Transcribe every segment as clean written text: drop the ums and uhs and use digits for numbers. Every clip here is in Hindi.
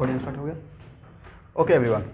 रिकॉर्डिंग स्टार्ट हो गया। ओके एवरीवन,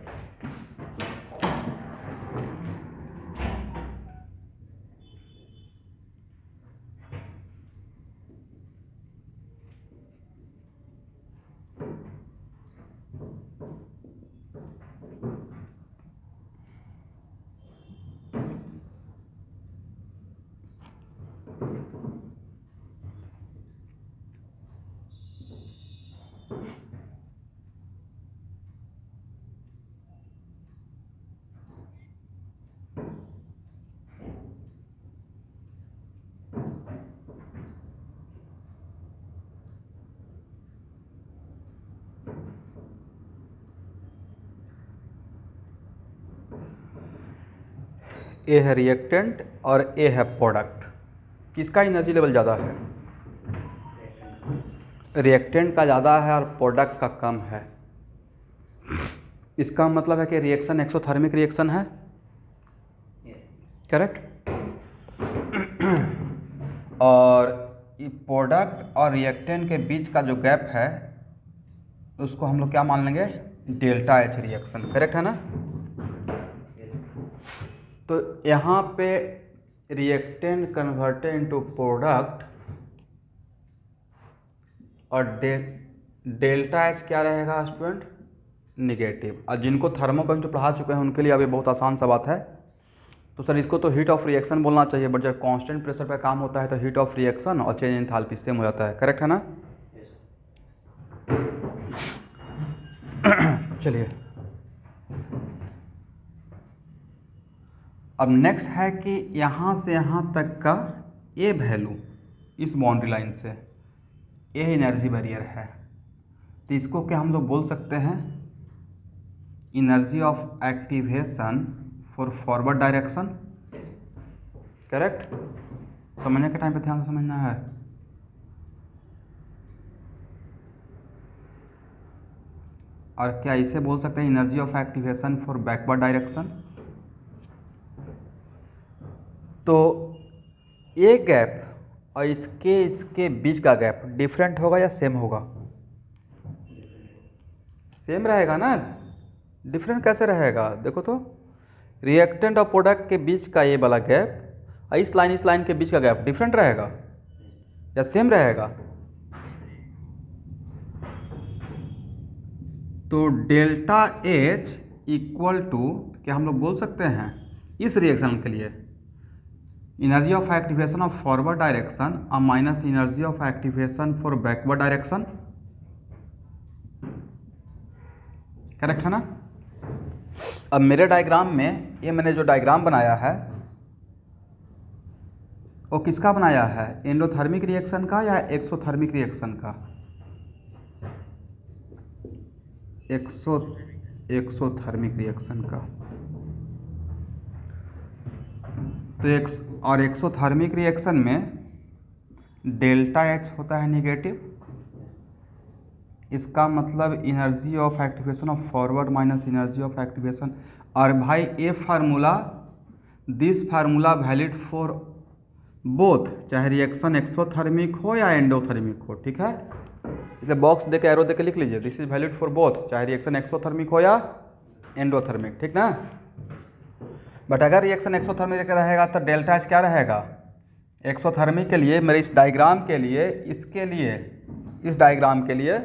ए है रिएक्टेंट और ए है प्रोडक्ट। किसका एनर्जी लेवल ज़्यादा है? रिएक्टेंट का ज़्यादा है और प्रोडक्ट का कम है। इसका मतलब है कि रिएक्शन एक्सोथर्मिक रिएक्शन है, करेक्ट। और प्रोडक्ट और रिएक्टेंट के बीच का जो गैप है उसको हम लोग क्या मान लेंगे? डेल्टा एच रिएक्शन, करेक्ट है ना। तो यहाँ पे रिएक्टेंट कन्वर्टेड इनटू प्रोडक्ट और डेल्टा एच क्या रहेगा स्टूडेंट? निगेटिव। और जिनको थर्मोकेमिस्ट्री पढ़ा चुके हैं उनके लिए अब ये बहुत आसान सा बात है। तो सर इसको तो हीट ऑफ रिएक्शन बोलना चाहिए, बट जब कांस्टेंट प्रेशर पे काम होता है तो हीट ऑफ रिएक्शन और चेंज इन एंथैल्पी सेम हो जाता है, करेक्ट है ना। चलिए अब नेक्स्ट है कि यहाँ से यहाँ तक का ए वैल्यू इस बाउंड्री लाइन से ए एनर्जी बैरियर है, तो इसको क्या हम लोग बोल सकते हैं? Energy of activation for forward direction, correct. समझने के टाइम पे ध्यान से समझना है। और क्या इसे बोल सकते हैं energy of activation for backward direction? तो ये गैप और इसके बीच का गैप डिफरेंट होगा या सेम होगा? सेम रहेगा ना। डिफरेंट कैसे रहेगा? देखो तो रिएक्टेंट और प्रोडक्ट के बीच का ये वाला गैप और इस लाइन के बीच का गैप डिफरेंट रहेगा या सेम रहेगा? तो डेल्टा एच इक्वल टू क्या हम लोग बोल सकते हैं इस रिएक्शन के लिए energy of activation of forward direction और minus energy of activation for backward direction, correct है ना। अब मेरे डायग्राम में ये मैंने जो डायग्राम बनाया है वो किसका बनाया है? एंडोथर्मिक रिएक्शन का या एक्सोथर्मिक रिएक्शन का? एक्सोथर्मिक रिएक्शन का। तो एक्सोथर्मिक रिएक्शन में डेल्टा एच होता है निगेटिव। इसका मतलब energy of activation of forward minus energy of activation. और भाई ये formula, this formula valid for both, चाहे रिएक्शन एक्सोथर्मिक हो या एंडोथर्मिक हो, ठीक है। इसे बॉक्स देके एरो देके लिख लीजिए, this is valid for both, चाहे रिएक्शन एक्सोथर्मिक हो या एंडोथर्मिक, ठीक ना। बट अगर रिएक्शन एक्सोथर्मिक रहेगा तो डेल्टा एच क्या रहेगा? एक्सोथर्मिक के लिए मेरे इस डायग्राम के लिए, इसके लिए, इस डायग्राम के लिए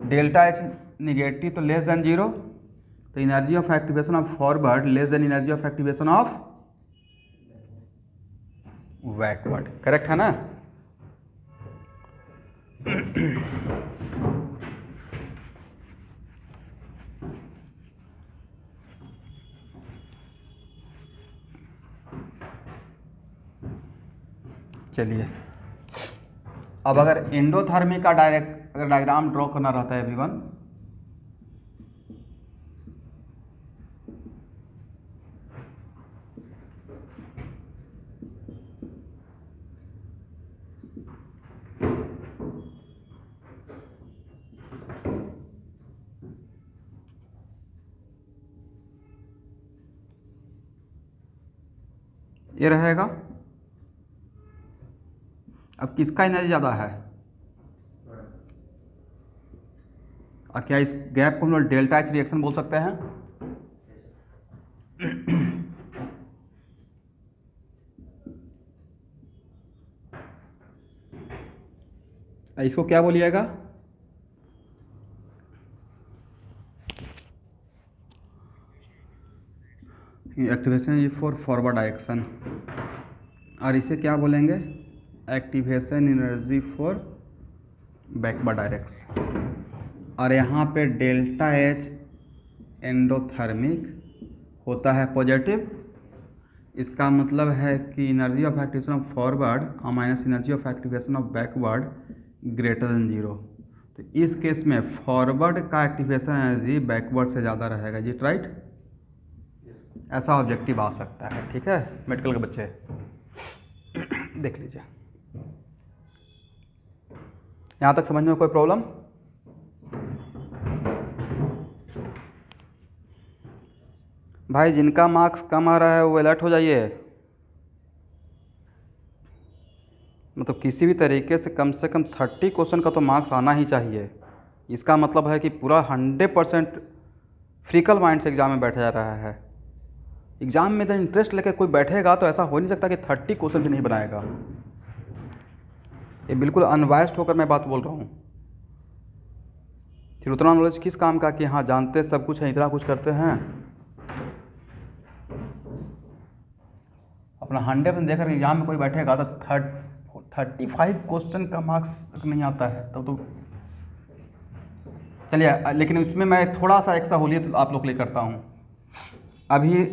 डेल्टा एच निगेटिव तो लेस देन जीरो, तो energy of activation of forward less than energy of activation of backward, correct है ना। चलिए अब अगर एंडोथर्मिक का अगर डायग्राम ड्रॉ करना रहता है एवरीवन, ये रहेगा। अब किसका एनर्जी ज़्यादा है? क्या इस गैप को हम लोग डेल्टा एच रिएक्शन बोल सकते हैं? इसको क्या बोलिएगा? एक्टिवेशन फॉर फॉरवर्ड डायरेक्शन, और इसे क्या बोलेंगे? Activation energy for backward direction. और यहाँ पे डेल्टा एच एंडोथर्मिक होता है पॉजिटिव। इसका मतलब है कि energy of activation of forward minus energy of activation of backward greater than zero. तो इस केस में फॉरवर्ड का एक्टिवेशन एनर्जी बैकवर्ड से ज़्यादा रहेगा जी, राइट? ऐसा ऑब्जेक्टिव आ सकता है, ठीक है मेडिकल के बच्चे देख लीजिए। यहाँ तक समझ में कोई प्रॉब्लम? भाई जिनका मार्क्स कम आ रहा है वो अलर्ट हो जाइए। मतलब किसी भी तरीके से कम 30 क्वेश्चन का तो मार्क्स आना ही चाहिए। इसका मतलब है कि पूरा 100% फ्रिकल माइंड से एग्ज़ाम में बैठा जा रहा है। एग्ज़ाम में अगर इंटरेस्ट लेकर कोई बैठेगा तो ऐसा हो नहीं सकता कि 30 क्वेश्चन भी नहीं बनाएगा। ये बिल्कुल अनवाइस्ड होकर मैं बात बोल रहा हूँ। फिर उतना नॉलेज किस काम का कि हाँ जानते सब कुछ है, इतना कुछ करते हैं। अपना 100% देकर एग्ज़ाम में कोई बैठेगा तो 35 क्वेश्चन का मार्क्स नहीं आता है तब तो चलिए। लेकिन इसमें मैं थोड़ा सा एक सहूलियत आप लोग के लिए करता हूँ। अभी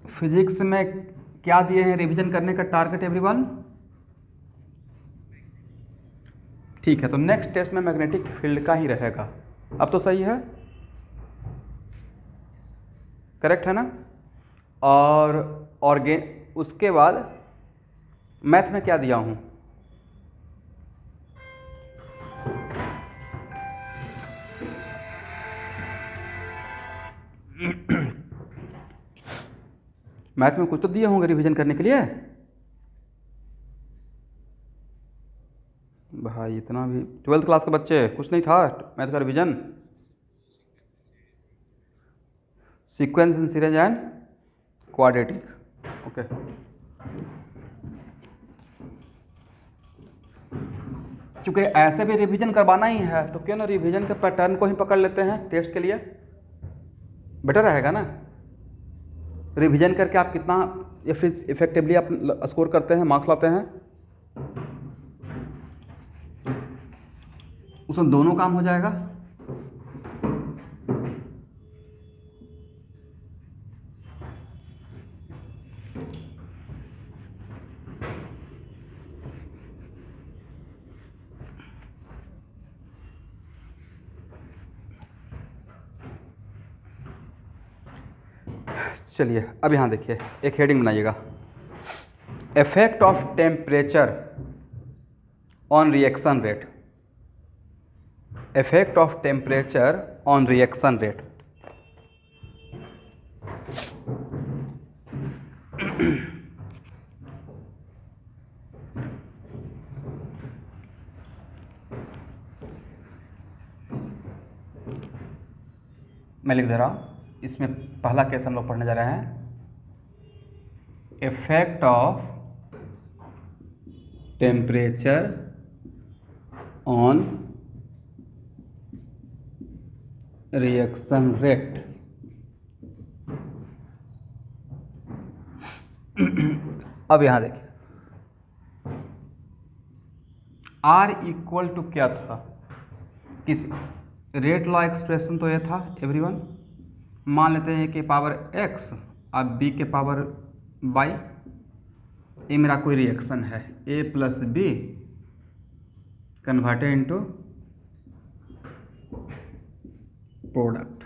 फिजिक्स में क्या दिए हैं रिवीजन करने का टारगेट एवरीवन? ठीक है, तो नेक्स्ट टेस्ट में मैग्नेटिक फील्ड का ही रहेगा। अब तो सही है, करेक्ट है ना? और उसके बाद मैथ में क्या दिया हूँ? मैथ में कुछ तो दिए होंगे रिवीजन करने के लिए। भाई इतना भी 12th क्लास के बच्चे कुछ नहीं था मैथ का revision? Sequence in series and quadratic, okay. क्योंकि ऐसे भी रिवीजन करवाना ही है तो क्यों ना रिवीजन के पैटर्न को ही पकड़ लेते हैं टेस्ट के लिए, बेटर रहेगा ना। रिवीजन करके आप कितना इफेक्टिवली आप स्कोर करते हैं, मार्क्स लाते हैं, उसमें दोनों काम हो जाएगा। चलिए अब यहाँ देखिए, एक हेडिंग बनाइएगा, effect of temperature on reaction rate. Effect of temperature on reaction rate. मैं लिख दे रहा हूँ, इसमें पहला केस हम लोग पढ़ने जा रहे हैं, effect of temperature on reaction rate. अब यहां देखिए, R इक्वल टू क्या था? किस रेट लॉ एक्सप्रेशन तो ये था एवरीवन। मान लेते हैं कि पावर x अब b के पावर y, ये मेरा कोई रिएक्शन है, a plus B converted into product.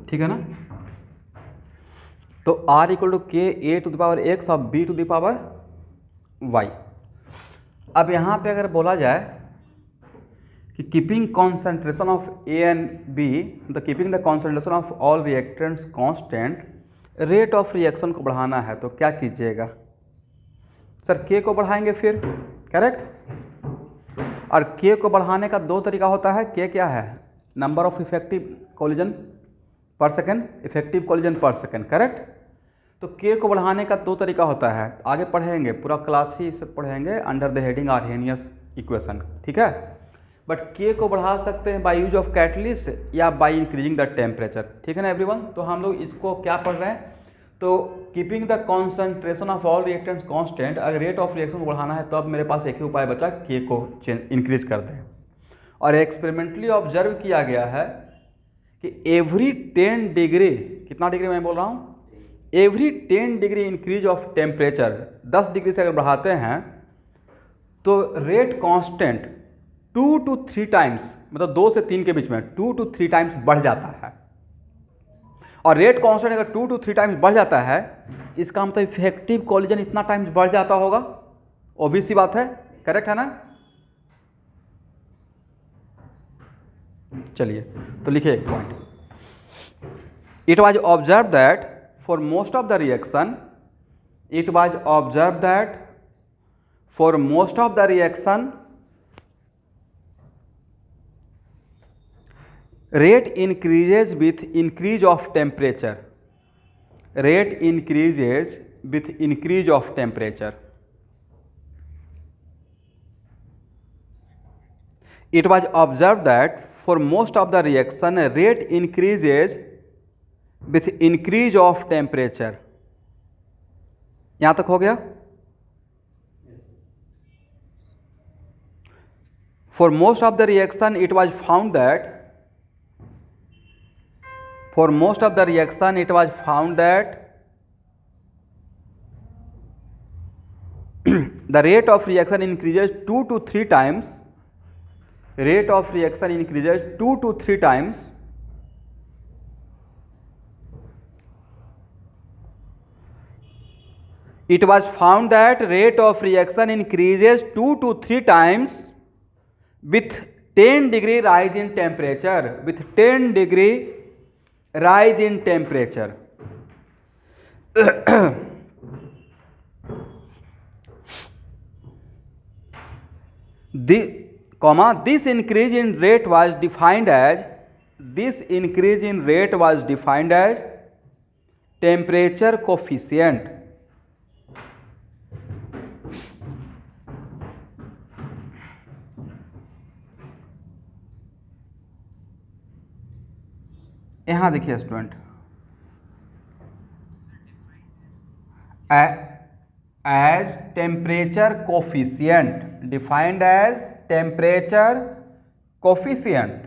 ठीक है ना? तो R equal to K A to the power X और B to the power Y. अब यहाँ पे अगर बोला जाए कि keeping concentration of A and B, the keeping the concentration of all reactants constant, rate of reaction को बढ़ाना है तो क्या कीजिएगा? सर के को बढ़ाएंगे फिर, करेक्ट। और के को बढ़ाने का दो तरीका होता है। के क्या है? नंबर ऑफ इफेक्टिव कोलिजन पर सेकेंड, इफेक्टिव कोलिजन पर सेकेंड, करेक्ट। तो के को बढ़ाने का दो तरीका होता है, आगे पढ़ेंगे, पूरा क्लास ही इसे पढ़ेंगे under the heading Arrhenius equation, ठीक है। बट के को बढ़ा सकते हैं बाय यूज ऑफ कैटलिस्ट या बाय इंक्रीजिंग द टेम्परेचर, ठीक है ना एवरीवन। तो हम लोग इसको क्या पढ़ रहे हैं, तो keeping the concentration of all reactants constant, अगर रेट ऑफ रिएक्शन को बढ़ाना है तो अब मेरे पास एक ही उपाय बचा, के को इंक्रीज कर दें। और एक्सपेरिमेंटली ऑब्जर्व किया गया है कि एवरी 10 डिग्री, कितना डिग्री मैं बोल रहा हूँ, every 10 degree increase of temperature, 10 degree से अगर बढ़ाते हैं तो रेट कांस्टेंट 2 to 3 टाइम्स, मतलब 2 से 3 के बीच में 2 to 3 टाइम्स बढ़ जाता है। और रेट कांस्टेंट अगर 2 to 3 टाइम्स बढ़ जाता है, इसका मतलब इफेक्टिव कोलिजन इतना टाइम्स बढ़ जाता होगा, ऑब्वियस सी बात है, करेक्ट है ना। चलिए तो लिखिए एक point, it was observe that for most of the reaction, it was observe that for most of the reaction rate increases with increase of temperature, rate increases with increase of temperature. It was observed that for most of the reaction rate increases with increase of temperature. यहाँ तक हो गया। For most of the reaction it was found that, for most of the reaction it was found that the rate of reaction increases 2 to 3 times, rate of reaction increases 2 to 3 times it was found that rate of reaction increases 2 to 3 times with 10 degree rise in temperature, with 10 degree rise in temperature. This increase in rate was defined as, this increase in rate was defined as temperature coefficient. यहाँ देखिए student, as temperature coefficient, defined as temperature coefficient.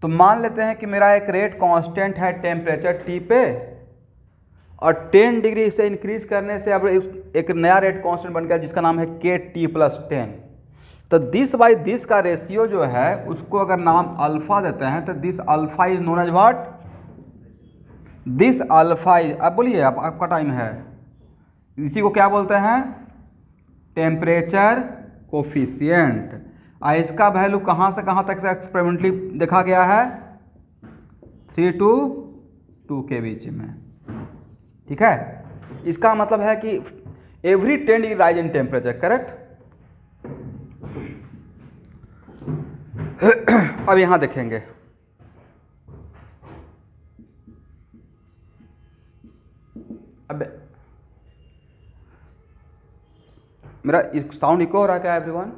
तो मान लेते हैं कि मेरा एक रेट कांस्टेंट है टेम्परेचर टी पे, और 10 डिग्री से इंक्रीज करने से अब एक नया रेट कांस्टेंट बन गया जिसका नाम है के टी प्लस 10। तो दिस बाई दिस का रेशियो जो है उसको अगर नाम अल्फा देते हैं तो this alpha is known as what, this alpha is, अब बोलिए आपका टाइम है, इसी को क्या बोलते हैं, टेम्परेचर कोफिशिएंट। इसका वैल्यू कहाँ से कहाँ तक से एक्सपेरिमेंटली देखा गया है, 3 to 2 के बीच में, ठीक है। इसका मतलब है कि every 10 degree rise in temperature, correct. अब यहां देखेंगे, अब मेरा साउंड इको हो रहा है क्या एवरीवन?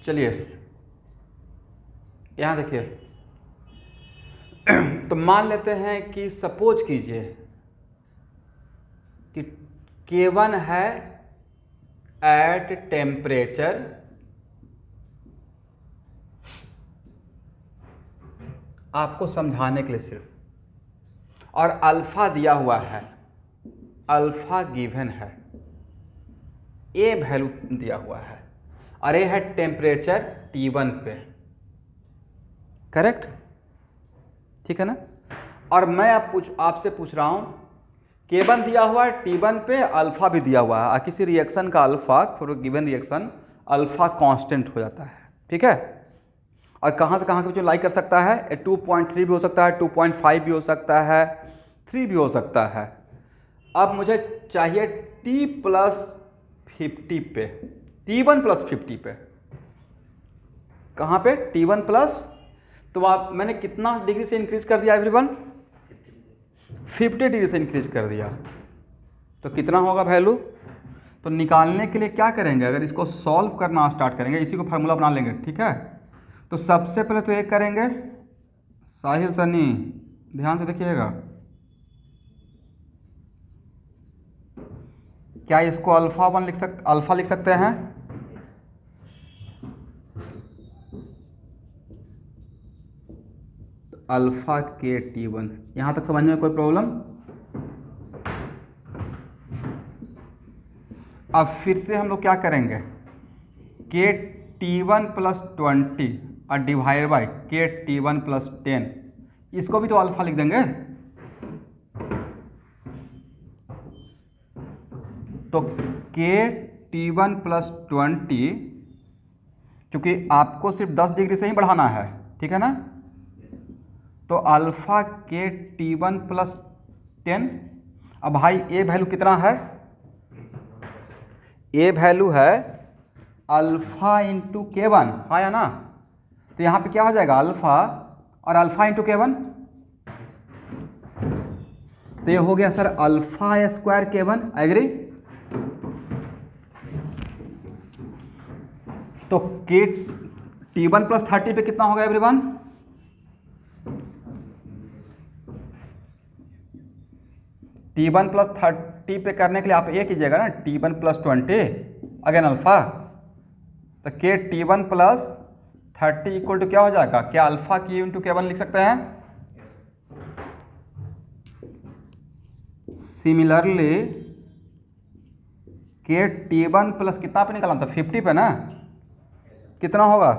चलिए यहां देखिए, तो मान लेते हैं कि सपोज कीजिए कि K1 है एट टेम्परेचर आपको समझाने के लिए सिर्फ, और अल्फा दिया हुआ है, अल्फा गिवन है, ए वैल्यू दिया हुआ है, और ये है टेम्परेचर T1 पे, करेक्ट, ठीक है ना। और मैं आपसे पूछ रहा हूं K1 दिया हुआ है, T1 पे अल्फा भी दिया हुआ है, किसी रिएक्शन का alpha for given reaction alpha constant हो जाता है, ठीक है। और कहाँ से कहाँ के बच्चों लाइक कर सकता है, 2.3 भी हो सकता है, 2.5 भी हो सकता है, 3 भी हो सकता है। अब मुझे चाहिए T+50 पे, T1+50 पे, कहाँ पे, T1+, तो आप मैंने कितना डिग्री से इंक्रीज कर दिया एवरीवन, 50 डिग्री से इंक्रीज कर दिया। तो कितना होगा वैल्यू, तो निकालने के लिए क्या करेंगे, अगर इसको सॉल्व करना स्टार्ट करेंगे, इसी को फार्मूला बना लेंगे, ठीक है। तो सबसे पहले तो एक करेंगे, साहिल सनी ध्यान से देखिएगा, क्या इसको अल्फा लिख सकते हैं, अल्फा के T1, यहाँ तक समझने में कोई प्रॉब्लम। अब फिर से हम लोग क्या करेंगे, के T1+20 और डिवाइड बाई के T1+10, इसको भी तो अल्फा लिख देंगे। तो के T1+20, क्योंकि आपको सिर्फ 10 डिग्री से ही बढ़ाना है, ठीक है ना, तो अल्फा के T1+10। अब भाई ए वैल्यू कितना है, ए वैल्यू है अल्फा इंटू K1, हाँ या ना, तो यहाँ पे क्या हो जाएगा, अल्फा और अल्फा इंटू K1, तो ये हो गया sir alpha square K1, agree. तो के T1+30 पे कितना होगा एवरीवन, T1+30 पे करने के लिए आप ये कीजिएगा ना, T1+20 अगेन अल्फा, तो के T1+30 इक्वल टू क्या हो जाएगा, क्या अल्फा की इंटू K1 लिख सकते हैं। सिमिलरली के T1+ कितना पे निकालना था, 50 पे ना, कितना होगा,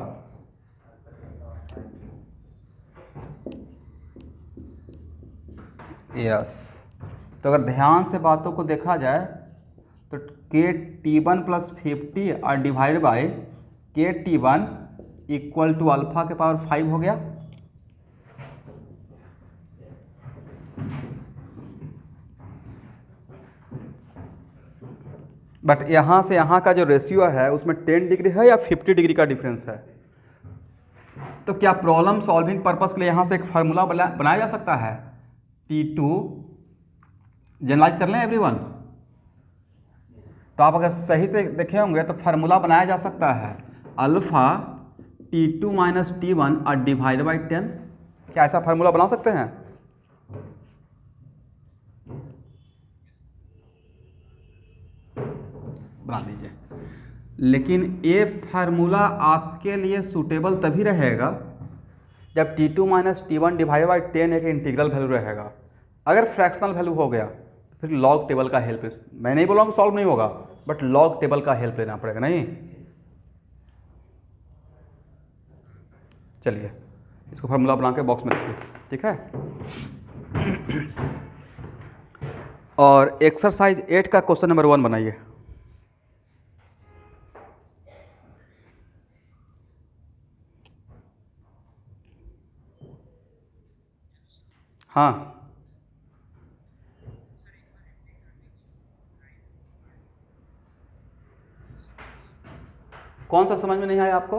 यस। तो अगर ध्यान से बातों को देखा जाए तो के T1+50 और डिवाइड बाय के T1 इक्वल टू अल्फा के पावर 5 हो गया। बट यहाँ से यहाँ का जो रेशियो है उसमें 10 डिग्री है या 50 डिग्री का डिफरेंस है। तो क्या प्रॉब्लम सॉल्विंग पर्पस के लिए यहाँ से एक फार्मूला बनाया जा सकता है, T2 जनरलाइज कर लें एवरीवन। तो आप अगर सही से देखे होंगे तो फार्मूला बनाया जा सकता है अल्फा T2 - T1 और डिवाइड बाई 10, क्या ऐसा फार्मूला बना सकते हैं। बना लीजिए, लेकिन ये फार्मूला आपके लिए सूटेबल तभी रहेगा जब T2 - T1 डिवाइड बाई 10 एक इंटीग्रल वैल्यू रहेगा। अगर फ्रैक्शनल वैल्यू हो गया तो फिर लॉग टेबल का हेल्प, मैं नहीं बोल रहा हूँ सॉल्व नहीं होगा, बट लॉग टेबल का हेल्प लेना पड़ेगा, नहीं। चलिए इसको फार्मूला बना के बॉक्स में रखिए, ठीक है। और एक्सरसाइज 8 का क्वेश्चन नंबर 1 बनाइए। हाँ, कौन सा समझ में नहीं आया आपको।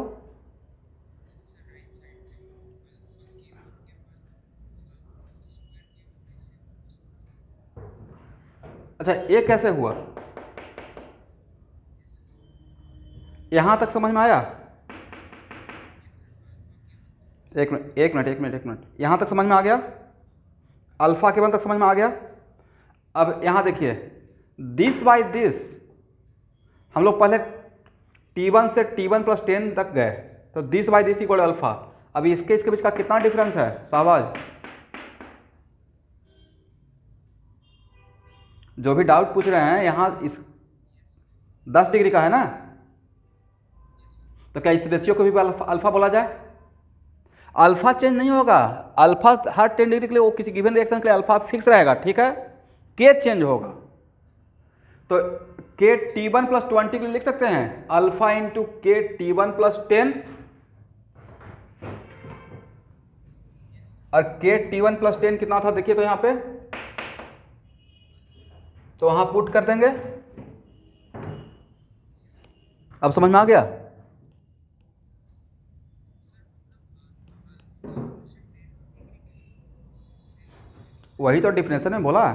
अच्छा ये कैसे हुआ, यहां तक समझ में आया। एक मिनट, यहां तक समझ में आ गया, अल्फा के 1 तक समझ में आ गया। अब यहां देखिए, दिस बाय दिस हम लोग पहले T1 से T1+10 तक गए, तो this by this equal alpha. अभी इसके बीच का कितना डिफरेंस है शाहबाज, जो भी डाउट पूछ रहे हैं यहाँ इस 10 डिग्री का है ना, तो क्या इस रेशियो को भी अल्फा बोला जाए। अल्फा चेंज नहीं होगा, अल्फा हर 10 डिग्री के लिए वो किसी गिवन रिएक्शन के लिए अल्फा फिक्स रहेगा, ठीक है। के चेंज होगा, तो के T1+20 के लिए लिख सकते हैं अल्फा इंटू के T1+10 और के T1 + 10 कितना था देखिए तो यहाँ पे, तो वहां पुट कर देंगे। अब समझ में आ गया? वही तो डिफिनेशन में बोला,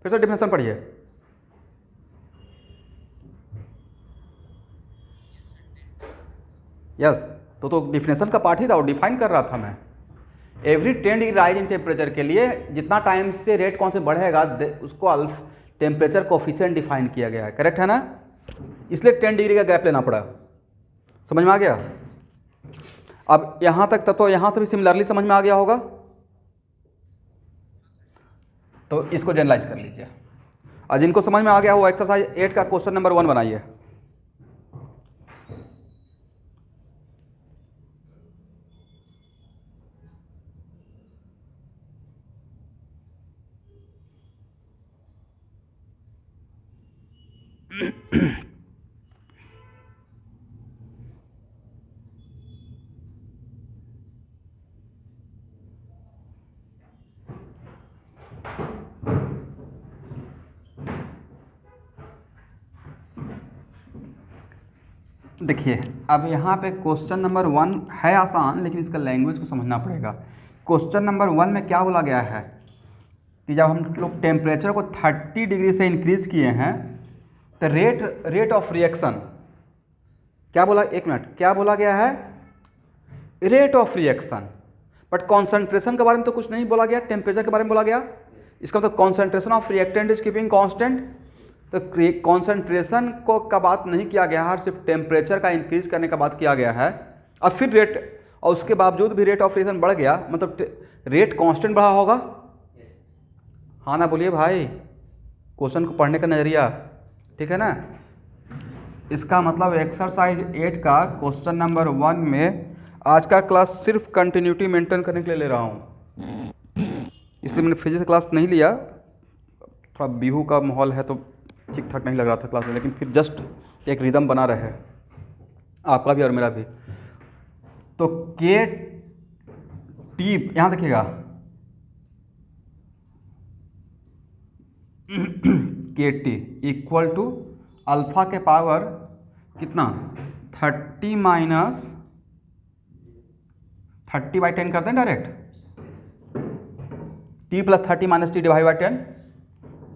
फिर से डिफिनेशन पढ़िए। यस, तो डिफिनेशन का पार्ट ही था, वो डिफाइन कर रहा था मैं। Every 10 degree rise in temperature के लिए जितना टाइम से रेट कौन से बढ़ेगा उसको टेम्परेचर कोफिशिएंट डिफाइन किया गया है, करेक्ट है ना? इसलिए 10 डिग्री का गैप लेना पड़ा। समझ में आ गया? अब यहाँ तक तो यहाँ से भी सिमिलरली समझ में आ गया होगा, तो इसको जनरलाइज कर लीजिए। और जिनको समझ में आ गया वो एक्सरसाइज 8 का क्वेश्चन नंबर 1 बनाइए। देखिए अब यहाँ पे क्वेश्चन नंबर 1 है आसान, लेकिन इसका लैंग्वेज को समझना पड़ेगा। क्वेश्चन नंबर 1 में क्या बोला गया है कि जब हम लोग टेम्परेचर को 30 डिग्री से इंक्रीज किए हैं तो रेट ऑफ रिएक्शन क्या बोला, एक मिनट, क्या बोला गया है? Rate of reaction. But concentration के बारे में तो कुछ नहीं बोला गया, टेम्परेचर के बारे में बोला गया। इसका मतलब concentration of reactant is keeping constant, तो कॉन्सेंट्रेशन को का बात नहीं किया गया है, सिर्फ टेम्परेचर का इंक्रीज करने का बात किया गया है। और फिर रेट, और उसके बावजूद भी रेट ऑफ रिएक्शन बढ़ गया, मतलब रेट कांस्टेंट बढ़ा होगा। हाँ ना बोलिए भाई, क्वेश्चन को पढ़ने का नज़रिया ठीक है ना? इसका मतलब एक्सरसाइज 8 का क्वेश्चन नंबर 1 में आज का क्लास सिर्फ कंटिन्यूटी मेंटेन करने के लिए ले रहा हूँ, इसलिए मैंने फिजिक्स क्लास नहीं लिया। थोड़ा बिहू का माहौल है तो ठीक ठाक नहीं लग रहा था क्लास में, लेकिन फिर जस्ट एक रिदम बना रहे, आपका भी और मेरा भी। तो के टी, यहाँ देखिएगा के टी इक्वल टू अल्फा के पावर कितना 30 माइनस 30/10 कर दें direct, T plus 30 minus T divide by 10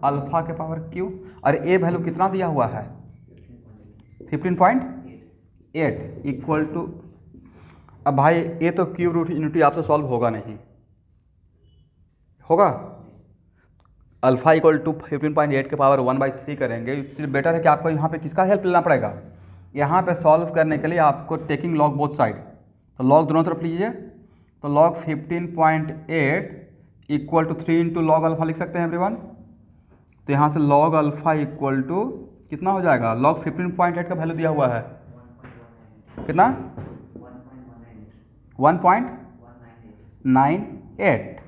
alpha के पावर क्यू। और ए वैल्यू कितना दिया हुआ है 15.8 इक्वल टू, अब भाई ए तो क्यूब रूट यूनिटी आपसे सॉल्व होगा नहीं, होगा? अल्फा इक्वल टू 15.8 के पावर 1/3 करेंगे। इसलिए बेटर है कि आपको यहाँ पे किसका हेल्प लेना पड़ेगा, यहाँ पे सॉल्व करने के लिए आपको टेकिंग लॉग बोथ साइड, तो लॉग दोनों तरफ लीजिए। तो log 15.8 equal to 3 into log alpha लिख सकते हैं एवरीवन। तो यहाँ से लॉग अल्फा इक्वल टू कितना हो जाएगा, लॉग 15.8 का वैल्यू दिया हुआ है कितना 1.98,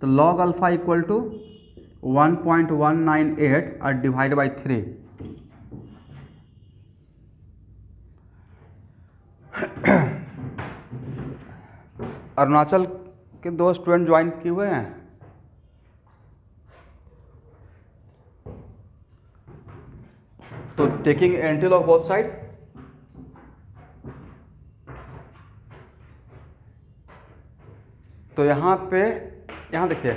तो लॉग अल्फा इक्वल टू 1.198 और डिवाइड बाई 3। अरुणाचल के 2 स्टूडेंट ज्वाइन किए हुए हैं, तो taking anti log both side, तो यहाँ पे यहाँ देखिए,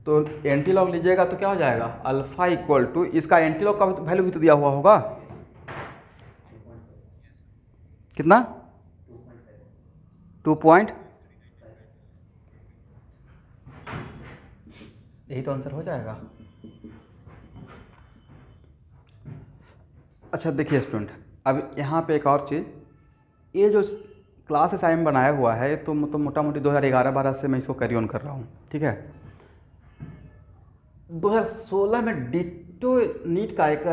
तो एंटी लॉग लीजिएगा तो क्या हो जाएगा, अल्फा इक्वल टू, इसका एंटी लॉग का वैल्यू भी तो दिया हुआ होगा कितना 2 पॉइंट, यही तो आंसर हो जाएगा। अच्छा देखिए स्टूडेंट, अब यहाँ पे एक और चीज़, ये जो क्लास असाइनमेंट बनाया हुआ है तो मोटा मोटी 2011-12 से मैं इसको कैरी ऑन कर रहा हूँ, ठीक है। 2016 में डिट्टो नीट का एक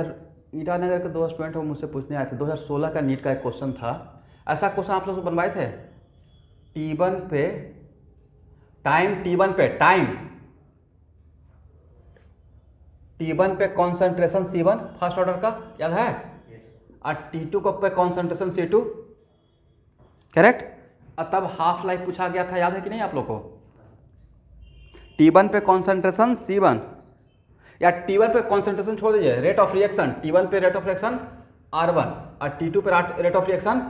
ईटानगर के 2 स्टूडेंट वो मुझसे पूछने आए थे, 2016 का नीट का एक क्वेश्चन था। ऐसा क्वेश्चन आप लोग बनवाए थे T1 पे T1 पे कॉन्सेंट्रेशन C1 फर्स्ट ऑर्डर का, याद है? और T2 को पे कॉन्सेंट्रेशन C2, करेक्ट? और तब हाफ लाइफ पूछा गया था, याद है कि नहीं आप लोग को? T1 पे कॉन्सेंट्रेशन C1 या T1 पे कॉन्सेंट्रेशन छोड़ दीजिए, रेट ऑफ रिएक्शन T1 पे रेट ऑफ रिएक्शन R1 और T2 पे रेट ऑफ रिएक्शन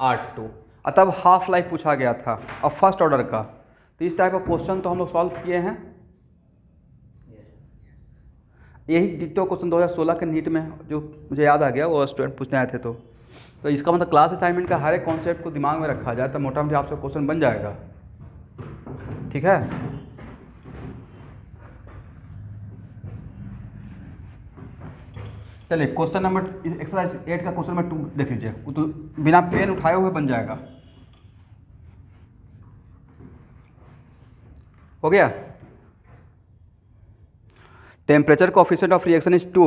R2 और तब हाफ लाइफ पूछा गया था और फर्स्ट ऑर्डर का। तो इस टाइप का क्वेश्चन तो हम लोग सॉल्व किए हैं। यही डिट्टो क्वेश्चन 2016 के नीट में जो मुझे याद आ गया, वो स्टूडेंट पूछने आए थे। तो इसका मतलब क्लास असाइनमेंट का हर एक कॉन्सेप्ट को दिमाग में रखा जाए तो मोटा मोटी आपसे क्वेश्चन बन जाएगा। ठीक है, चलिए क्वेश्चन नंबर एक्सरसाइज 8 का क्वेश्चन नंबर 2 देख लीजिए, वो तो बिना पेन उठाए हुए बन जाएगा। हो गया। Temperature coefficient of reaction is 2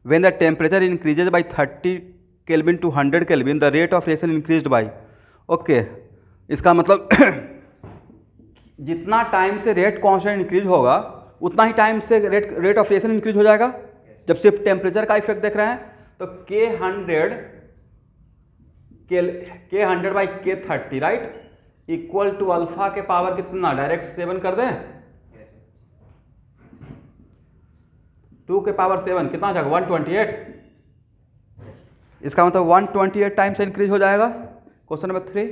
when the temperature increases by 30 kelvin to 100 kelvin the rate of reaction increased by. Okay, इसका मतलब जितना टाइम से रेट कांस्टेंट इंक्रीज होगा उतना ही टाइम से रेट ऑफ रिएक्शन इंक्रीज हो जाएगा। जब सिर्फ टेम्परेचर का इफेक्ट देख रहे हैं तो K100 by K30 right equal to alpha के पावर कितना, डायरेक्ट 7 कर दें, 2 के पावर 7 कितना हो जाएगा 128। इसका मतलब 128 टाइम से इंक्रीज हो जाएगा। क्वेश्चन नंबर 3,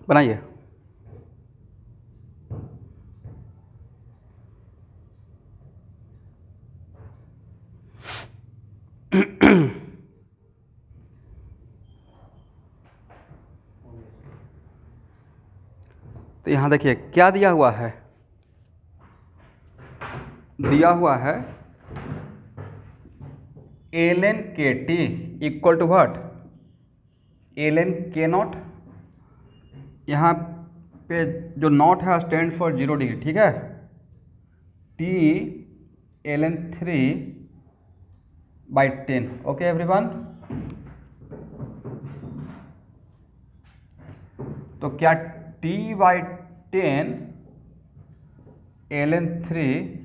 बनाइए। तो यहां देखिए क्या दिया हुआ है, दिया हुआ है ln KT equal to what, ln K0। यहाँ पे जो नॉट है स्टैंड फॉर 0 डिग्री, ठीक है, T ln 3/10। ओके एवरीवन, तो क्या T/10 ln 3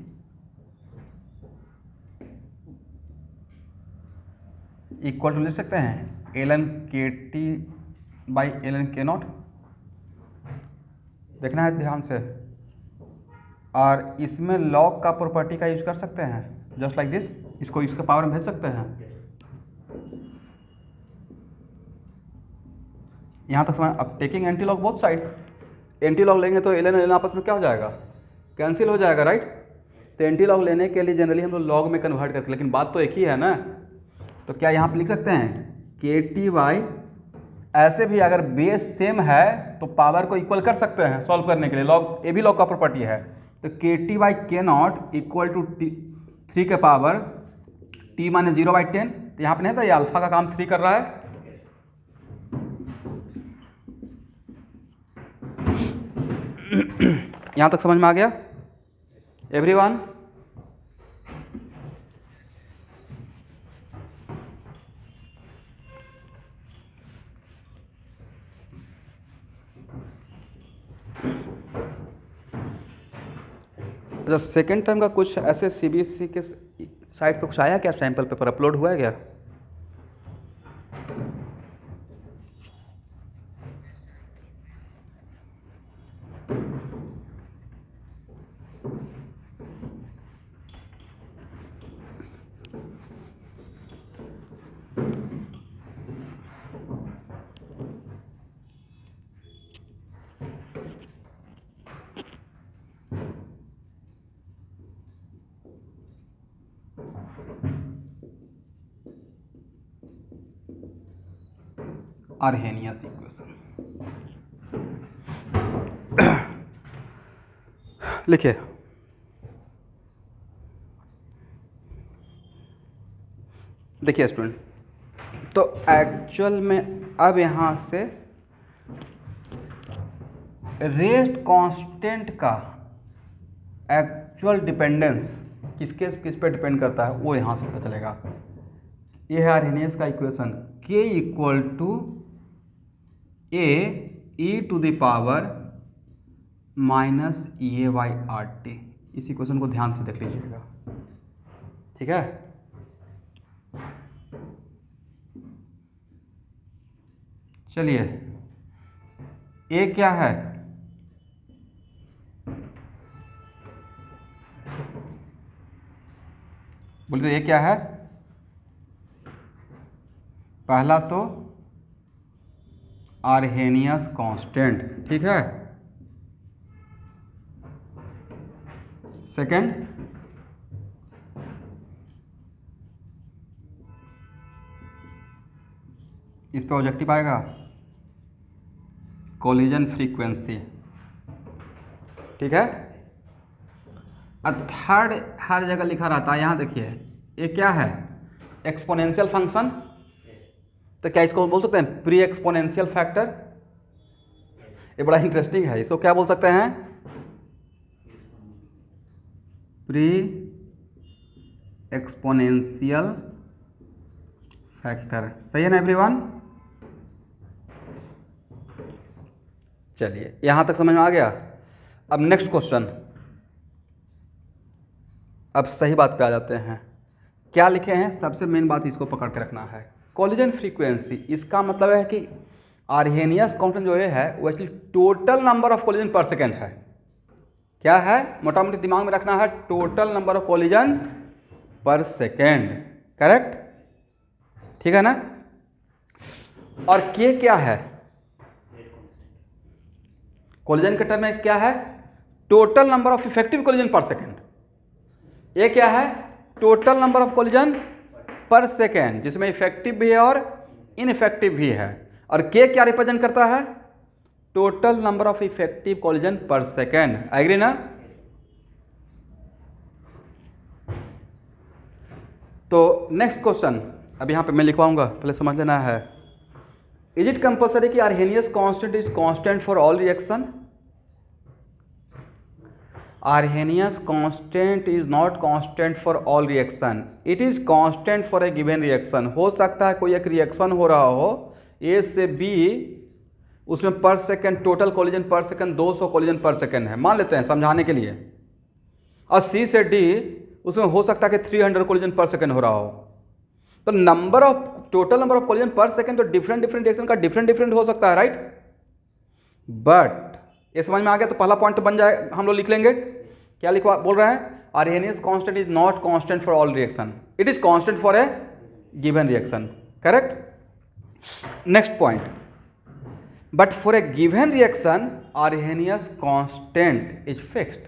इक्वल टू लिख सकते हैं ln KT/ln K0। देखना है ध्यान से, और इसमें लॉग का प्रॉपर्टी का यूज कर सकते हैं, जस्ट लाइक दिस, इसको इसके पावर में भेज सकते हैं। यहाँ तक समझ। अब taking anti log both side, anti log लेंगे तो ln ln आपस में क्या हो जाएगा, कैंसिल हो जाएगा राइट। तो एंटी लॉग लेने के लिए जनरली हम लोग लॉग में कन्वर्ट करते, लेकिन बात तो एक ही है ना। तो क्या यहाँ पे लिख सकते हैं KT/, ऐसे भी अगर बेस सेम है तो पावर को इक्वल कर सकते हैं सॉल्व करने के लिए, लॉग ये भी लॉग का प्रॉपर्टी है। तो KT/K0 इक्वल टू 3 के पावर T माने 0/10। तो यहाँ पे नहीं था, ये अल्फा का काम 3 कर रहा है। यहाँ तक समझ में आ गया एवरीवन? अच्छा, सेकेंड टाइम का कुछ ऐसे CBSE के साइट पर कुछ आया क्या, सैंपल पेपर अपलोड हुआ है क्या? Arrhenius equation. लिखिए, देखिए स्टूडेंट, तो एक्चुअल में अब यहाँ से रेस्ट कांस्टेंट का एक्चुअल डिपेंडेंस किस पे डिपेंड करता है वो यहाँ से पता चलेगा। ये है आर्हेनियस का equation, k equal to a e to the power minus A by R T. इस इक्वेशन को ध्यान से देख लीजिएगा, ठीक है। चलिए, ए क्या है? बोलिए तो ये क्या है? पहला तो आर्हेनियस कांस्टेंट, ठीक है। सेकंड, इस पे ऑब्जेक्टिव आएगा कोलिजन फ्रीक्वेंसी, ठीक है। थर्ड हर जगह लिखा रहता है, यहाँ देखिए ये क्या है? Exponential function. तो क्या इसको बोल सकते हैं प्री एक्सपोनेंशियल फैक्टर? ये बड़ा इंटरेस्टिंग है, इसको क्या बोल सकते हैं? प्री एक्सपोनेंशियल फैक्टर, सही है ना एवरीवन? चलिए, यहां तक समझ में आ गया। अब नेक्स्ट क्वेश्चन, अब सही बात पे आ जाते हैं। क्या लिखे हैं? सबसे मेन बात इसको पकड़ के रखना है, कोलिजन फ्रीक्वेंसी। इसका मतलब है कि आर्हेनियस कांस्टेंट जो ये है वो actually total number of collision पर सेकेंड है। क्या है? मोटा मोटी दिमाग में रखना है, टोटल नंबर ऑफ कोलिजन पर सेकेंड, करेक्ट, ठीक है ना। और के क्या है? कोलिजन के टर्म में क्या है? Total number of effective collision पर सेकेंड। ये क्या है? टोटल नंबर ऑफ कोलिजन पर सेकेंड, जिसमें इफेक्टिव भी है और इनइफेक्टिव भी है। और के क्या रिप्रेजेंट करता है? Total number of effective collision पर सेकेंड। एग्री ना? तो नेक्स्ट क्वेश्चन अब यहां पे मैं लिखवाऊंगा, पहले समझ लेना है। इज इट कंपल्सरी कि Arrhenius constant is constant for all reaction? Arrhenius constant is not constant for all reaction. It is constant for a given reaction. हो सकता है कोई एक रिएक्शन हो रहा हो A से B, उसमें पर सेकेंड टोटल कोलिजन पर सेकेंड 200 कोलिजन पर सेकेंड है, मान लेते हैं समझाने के लिए। और C से D, उसमें हो सकता है कि 300 कोलिजन पर सेकेंड हो रहा हो। तो number of total number of collision पर सेकेंड तो डिफरेंट रिएक्शन का डिफरेंट हो सकता है, राइट। बट ये समझ में आ गया? तो पहला पॉइंट बन जाए, हम लोग लिख लेंगे। क्या लिखवा बोल रहे हैं? Arrhenius constant is not constant for all reaction, it is constant for a given reaction, correct. Next point, but for a given reaction Arrhenius constant is fixed.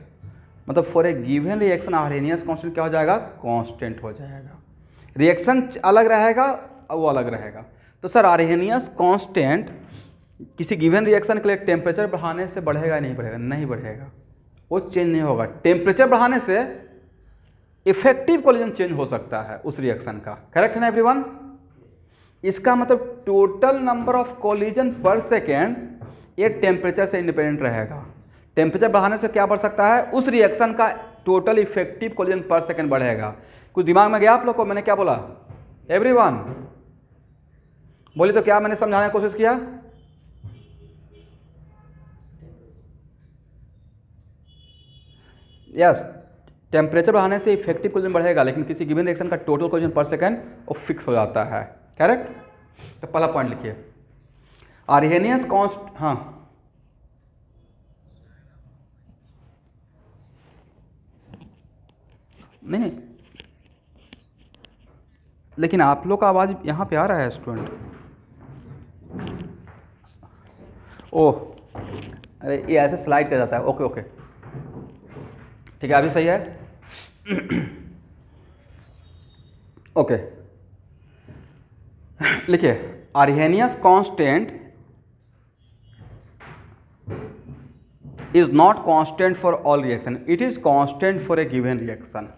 मतलब for a given reaction Arrhenius constant क्या हो जाएगा? कांस्टेंट हो जाएगा। रिएक्शन अलग रहेगा और वो अलग रहेगा। तो सर आर्हेनियस कांस्टेंट किसी गिवन रिएक्शन के लिए टेम्परेचर बढ़ाने से बढ़ेगा नहीं बढ़ेगा? नहीं बढ़ेगा, वो चेंज नहीं होगा। टेम्परेचर बढ़ाने से इफेक्टिव कोलिजन चेंज हो सकता है उस रिएक्शन का, करेक्ट है ना एवरीवन? इसका मतलब टोटल नंबर ऑफ कोलिजन पर सेकेंड ये टेम्परेचर से इंडिपेंडेंट रहेगा। टेम्परेचर बढ़ाने से क्या बढ़ सकता है? उस रिएक्शन का टोटल इफेक्टिव कोलिजन पर सेकेंड बढ़ेगा। कुछ दिमाग में गया आप लोग को? मैंने क्या बोला एवरीवन? बोलिए तो क्या मैंने समझाने की कोशिश किया? यस, टेम्परेचर बढ़ाने से इफेक्टिव कोलिजन बढ़ेगा, लेकिन किसी गिवन रिएक्शन का टोटल कोलिजन पर सेकेंड वो फिक्स हो जाता है, करेक्ट। तो पहला पॉइंट लिखिए, आर्हेनियस कांस्ट, हाँ नहीं, लेकिन आप लोग का आवाज यहाँ पे आ रहा है स्टूडेंट। ओह, अरे ये ऐसे स्लाइड कर जाता है। ओके ओके, ठीक है, अभी सही है। ओके, लिखिए, Arrhenius constant is not constant for all reaction, it is constant for a given reaction.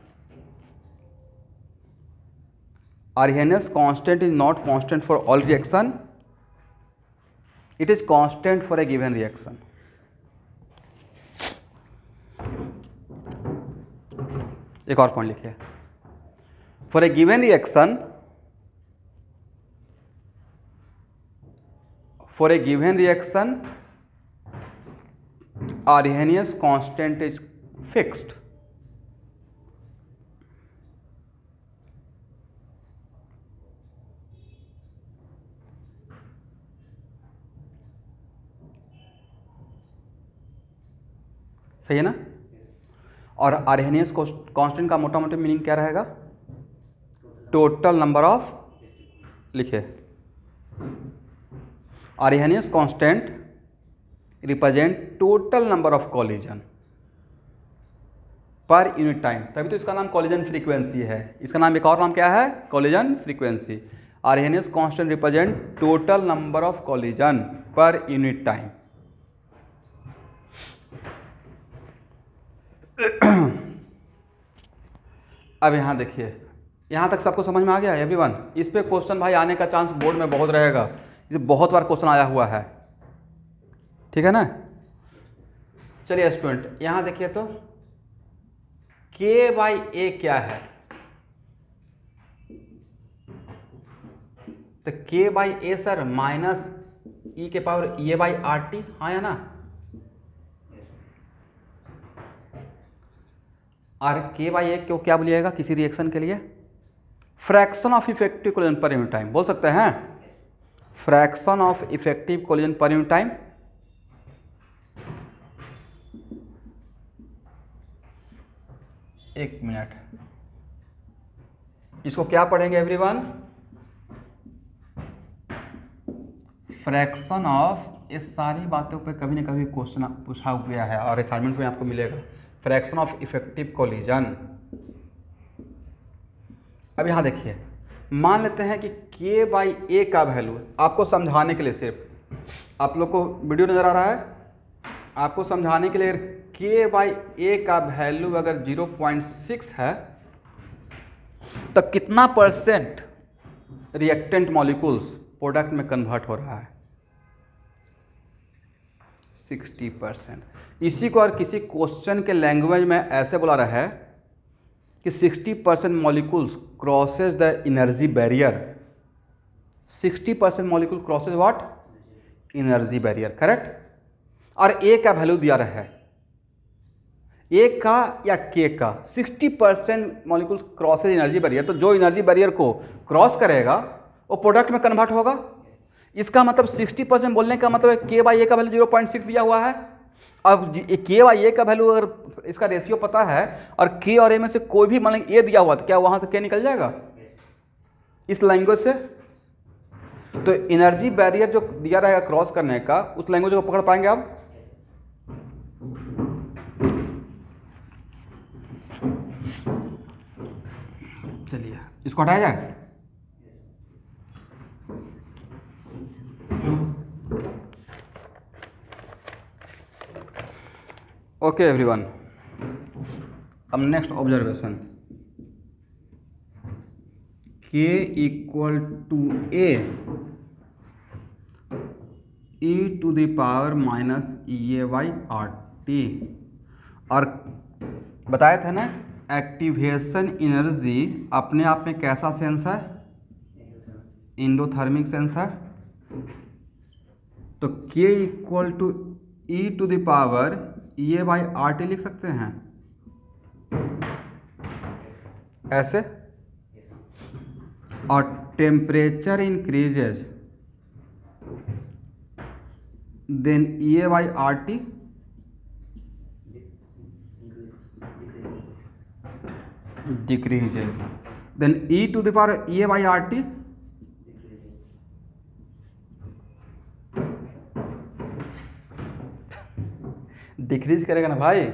Arrhenius constant is not constant for all reaction, it is constant for a given reaction. एक और पॉइंट लिखिए, for a given reaction, Arrhenius constant is fixed. सही है ना? और आर्हेनियस कांस्टेंट का मोटा मोटा मीनिंग क्या रहेगा? टोटल नंबर ऑफ, लिखिए, Arrhenius constant represent total number of collision per unit time, तभी तो इसका नाम कॉलिजन फ्रीक्वेंसी है। इसका नाम एक और नाम क्या है? Collision frequency. Arrhenius constant represent total number of collision per unit time. अब यहाँ देखिए, यहाँ तक सबको समझ में आ गया एवरीवन? इस पे क्वेश्चन भाई आने का चांस बोर्ड में बहुत रहेगा, ये बहुत बार क्वेश्चन आया हुआ है, ठीक है ना? चलिए स्टूडेंट, यहाँ देखिए तो K बाई ए क्या है? तो K by A sir minus e के power A by R T, हाँ या ना? और K बाई ए को क्या बोलिएगा किसी रिएक्शन के लिए? Fraction of effective collision per unit time बोल सकते हैं। Fraction of effective collision per unit time. एक मिनट, इसको क्या पढ़ेंगे एवरीवन? फ्रैक्शन ऑफ, इस सारी बातों पे कभी ना कभी क्वेश्चन पूछा गया है और असाइनमेंट में आपको मिलेगा। Fraction of effective collision. अब यहाँ देखिए, मान लेते हैं कि K बाई ए का वैल्यू, आपको समझाने के लिए, सिर्फ आप लोग को वीडियो नज़र आ रहा है, आपको समझाने के लिए K बाई ए का वैल्यू अगर 0.6 है तो कितना परसेंट रिएक्टेंट मॉलिक्यूल्स प्रोडक्ट में कन्वर्ट हो रहा है? 60%। इसी को और किसी क्वेश्चन के लैंग्वेज में ऐसे बोला रहा है कि 60% molecules crosses the energy barrier. 60% molecule crosses what? Energy barrier, correct? और ए का वैल्यू दिया रहा है, ए का या के का। 60% मॉलिक्यूल्स क्रॉसेज एनर्जी बैरियर, तो जो एनर्जी बैरियर को क्रॉस करेगा वो प्रोडक्ट में कन्वर्ट होगा। इसका मतलब 60% बोलने का मतलब है K बाई ए का वैल्यू 0.6 दिया हुआ है। अब K बाई ए का वैल्यू अगर इसका रेशियो पता है और K और A में से कोई भी मान लेंगे A दिया हुआ, तो क्या वहां से K निकल जाएगा इस लैंग्वेज से? तो एनर्जी बैरियर जो दिया रहेगा क्रॉस करने का, उस लैंग्वेज को पकड़ पाएंगे आप? चलिए इसको हटाया जाए। ओके एवरीवन, अब next observation, K equal to A e to the power minus A by R T. और बताए थे ना, एक्टिवेशन एनर्जी अपने आप में कैसा सेंस है? एंडोथर्मिक सेंस है। तो K equal to E to the power A by R T लिख सकते हैं ऐसे। और temperature increases then A by R T decreases, then E to the power A by R T decrease करेगा ना भाई।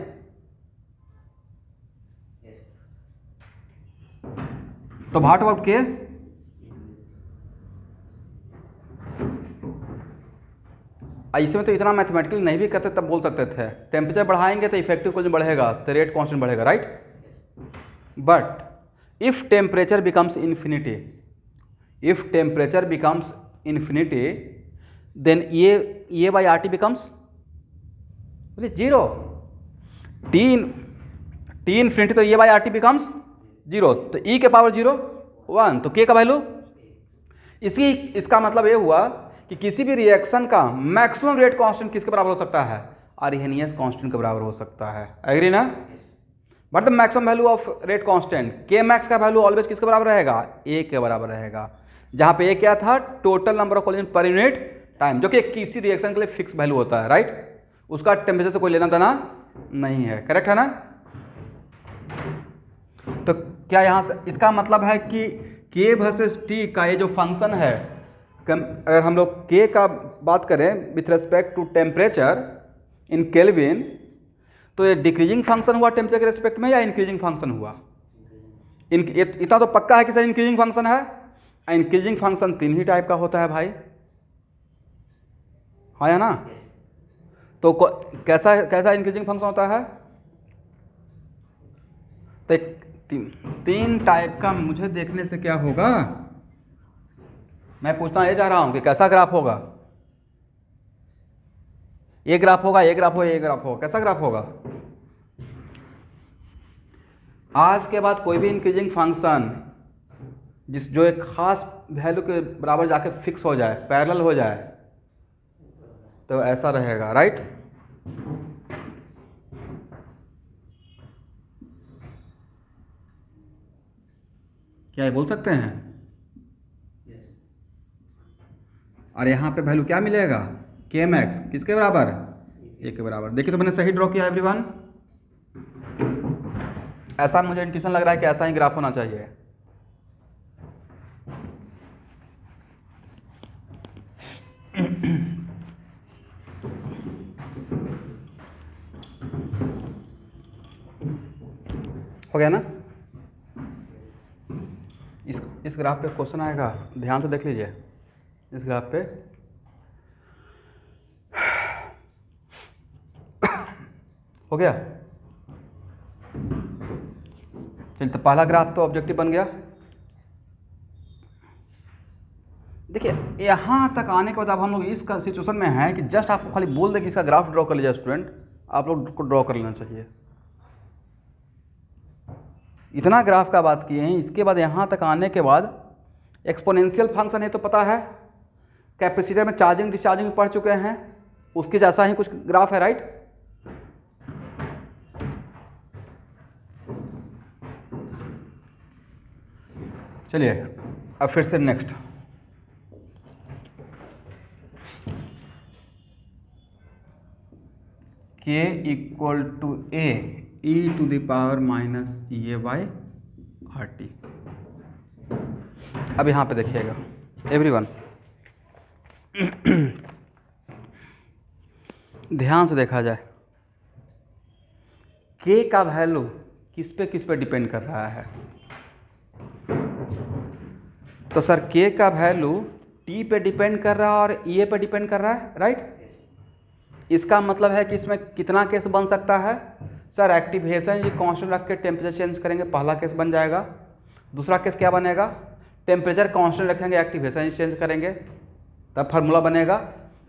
तो व्हाट अबाउट के? इसमें तो इतना मैथमेटिकल नहीं भी करते तब बोल सकते थे, टेम्परेचर बढ़ाएंगे तो इफेक्टिव कूलिंग बढ़ेगा, तो रेट कांस्टेंट बढ़ेगा, right. But if temperature becomes infinity, if temperature becomes infinity, then ये बाई आर टी बिकम्स बोले जीरो। टी इन्फिनिटी तो ये by R T becomes zero, तो ई के पावर जीरो 1, तो के का वैल्यू इसका मतलब ये हुआ कि किसी भी रिएक्शन का मैक्सिमम रेट कांस्टेंट किसके बराबर हो सकता है, आर्हेनियस कांस्टेंट के बराबर हो सकता है, एग्री ना। But the maximum value of rate constant के मैक्स का वैल्यू ऑलवेज किसके बराबर रहेगा, ए के बराबर रहेगा, जहां पे ए क्या था, total number of collision per unit time, जो कि किसी रिएक्शन के लिए फिक्स वैल्यू होता है, राइट। उसका टेम्परेचर से कोई लेना देना नहीं है, करेक्ट है ना। तो क्या यहां से इसका मतलब है कि के वर्सेस टी का ये जो फंक्शन है, अगर हम लोग के का बात करें with respect to temperature in kelvin, तो ये डिक्रीजिंग फंक्शन हुआ टेम्परेचर के रेस्पेक्ट में या इंक्रीजिंग फंक्शन हुआ। इतना तो पक्का है कि सर इंक्रीजिंग फंक्शन है। इंक्रीजिंग फंक्शन 3 ही टाइप का होता है भाई, हाँ या ना। तो कैसा इंक्रीजिंग फंक्शन होता है, तो तीन टाइप का मुझे देखने से क्या होगा, मैं पूछना ये चाह रहा हूं कि कैसा ग्राफ होगा, ये ग्राफ होगा, ये ग्राफ होगा, ये ग्राफ होगा, कैसा ग्राफ होगा। आज के बाद कोई भी इंक्रीजिंग फंक्शन जो एक खास वैल्यू के बराबर जाके फिक्स हो जाए, पैरेलल हो जाए, तो ऐसा रहेगा, राइट। क्या ये बोल सकते हैं। और यहाँ पे वैल्यू क्या मिलेगा, के मैक्स किसके बराबर, ए के बराबर। देखिए तो मैंने सही ड्रॉ किया एवरीवन, ऐसा मुझे इंट्यूशन लग रहा है कि ऐसा ही ग्राफ होना चाहिए। हो गया ना। इस ग्राफ पे क्वेश्चन आएगा, ध्यान से देख लीजिए इस ग्राफ पे। हो गया, चलिए तो पहला ग्राफ तो ऑब्जेक्टिव बन गया। देखिए यहाँ तक आने के बाद अब हम लोग इस सिचुएशन में हैं कि जस्ट आपको खाली बोल दे कि इसका ग्राफ ड्रॉ कर लीजिए स्टूडेंट, आप लोग को ड्रॉ कर लेना चाहिए। इतना ग्राफ का बात किए हैं, इसके बाद यहाँ तक आने के बाद एक्सपोनेंशियल फंक्शन है तो पता है, कैपेसिटर में चार्जिंग डिस्चार्जिंग पढ़ चुके हैं, उसके जैसा ही कुछ ग्राफ है, राइट। चलिए अब फिर से next, K equal to A E to the power minus A by R T. अब यहाँ पे देखिएगा एवरीवन, ध्यान से देखा जाए, के का वैल्यू किस पे डिपेंड कर रहा है। तो सर के का वैल्यू टी पे डिपेंड कर रहा है और ए पे डिपेंड कर रहा है, राइट। इसका मतलब है कि इसमें कितना केस बन सकता है, सर एक्टिवेशन ये कांस्टेंट रख के टेम्परेचर चेंज करेंगे, पहला केस बन जाएगा। दूसरा केस क्या बनेगा, टेम्परेचर कांस्टेंट रखेंगे, एक्टिवेशन चेंज करेंगे, तब फार्मूला बनेगा।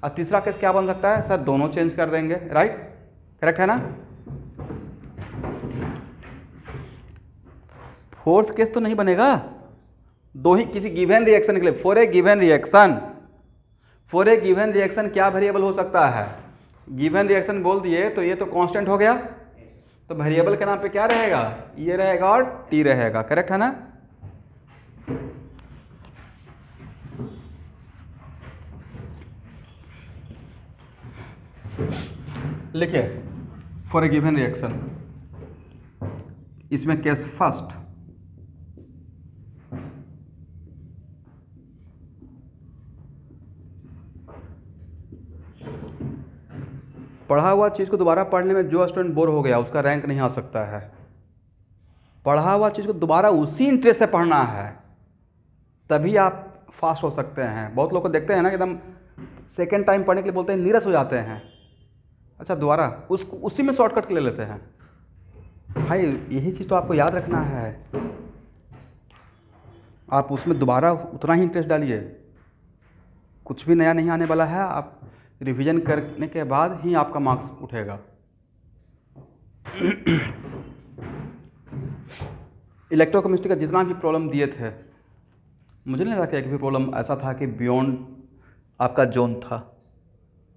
और तीसरा केस क्या बन सकता है, सर दोनों चेंज कर देंगे, राइट, करेक्ट है ना। फोर्थ केस तो नहीं बनेगा, दो ही किसी गिवन रिएक्शन के लिए। फॉर ए गिवन रिएक्शन क्या वेरिएबल हो सकता है, गिवन रिएक्शन बोल दिए तो ये तो कांस्टेंट हो गया, तो वेरिएबल के नाम पे क्या रहेगा, ये रहेगा और टी रहेगा, करेक्ट है ना। लिखिए फॉर ए गिवन रिएक्शन, इसमें केस फर्स्ट, पढ़ा हुआ चीज़ को दोबारा पढ़ने में जो स्टूडेंट बोर हो गया उसका रैंक नहीं आ सकता है। पढ़ा हुआ चीज़ को दोबारा उसी इंटरेस्ट से पढ़ना है, तभी आप फास्ट हो सकते हैं। बहुत लोग को देखते हैं ना कि एकदम सेकेंड टाइम पढ़ने के लिए बोलते हैं नीरस हो जाते हैं। अच्छा दोबारा उसी में शॉर्टकट ले लेते हैं। भाई यही चीज़ तो आपको याद रखना है, आप उसमें दोबारा उतना ही इंटरेस्ट डालिए। कुछ भी नया नहीं आने वाला है, आप रिवीजन करने के बाद ही आपका मार्क्स उठेगा। इलेक्ट्रोकेमिस्ट्री का जितना भी प्रॉब्लम दिए थे, मुझे नहीं लगा कि एक भी प्रॉब्लम ऐसा था कि बियॉन्ड आपका जोन था,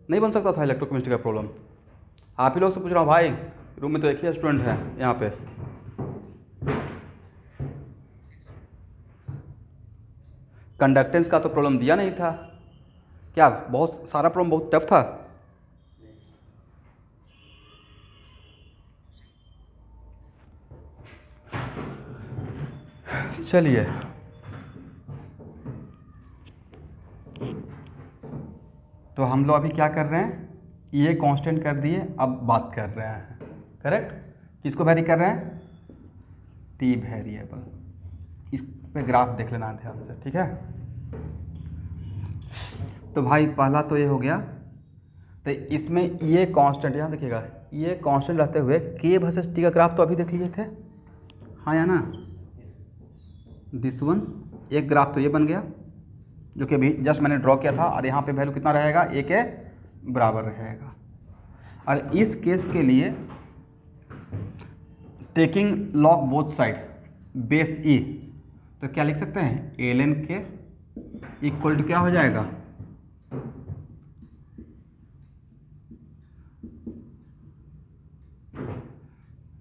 नहीं बन सकता था इलेक्ट्रोकेमिस्ट्री का प्रॉब्लम। आप ही लोग से पूछ रहा हूँ भाई, रूम में तो एक ही स्टूडेंट है यहाँ पे। कंडक्टेंस का तो प्रॉब्लम दिया नहीं था क्या? बहुत सारा प्रॉब्लम बहुत टफ था। चलिए तो हम लोग अभी क्या कर रहे हैं, ये कांस्टेंट कर दिए, अब बात कर रहे हैं, करेक्ट? किसको वेरी कर रहे हैं? T variable. इस पे ग्राफ देख लेना ध्यान से, ठीक है? तो भाई पहला तो ये हो गया। तो इसमें ये कांस्टेंट, यहाँ देखिएगा, ये कांस्टेंट रहते हुए के वर्सेस टी का ग्राफ तो अभी देख लिए थे, हाँ या ना? दिस वन, एक ग्राफ तो ये बन गया जो कि अभी जस्ट मैंने ड्रॉ किया था, और यहाँ पे वैल्यू कितना रहेगा? ए के बराबर रहेगा। और इस केस के लिए taking log both side base e, तो क्या लिख सकते हैं? L N K equal to क्या हो जाएगा?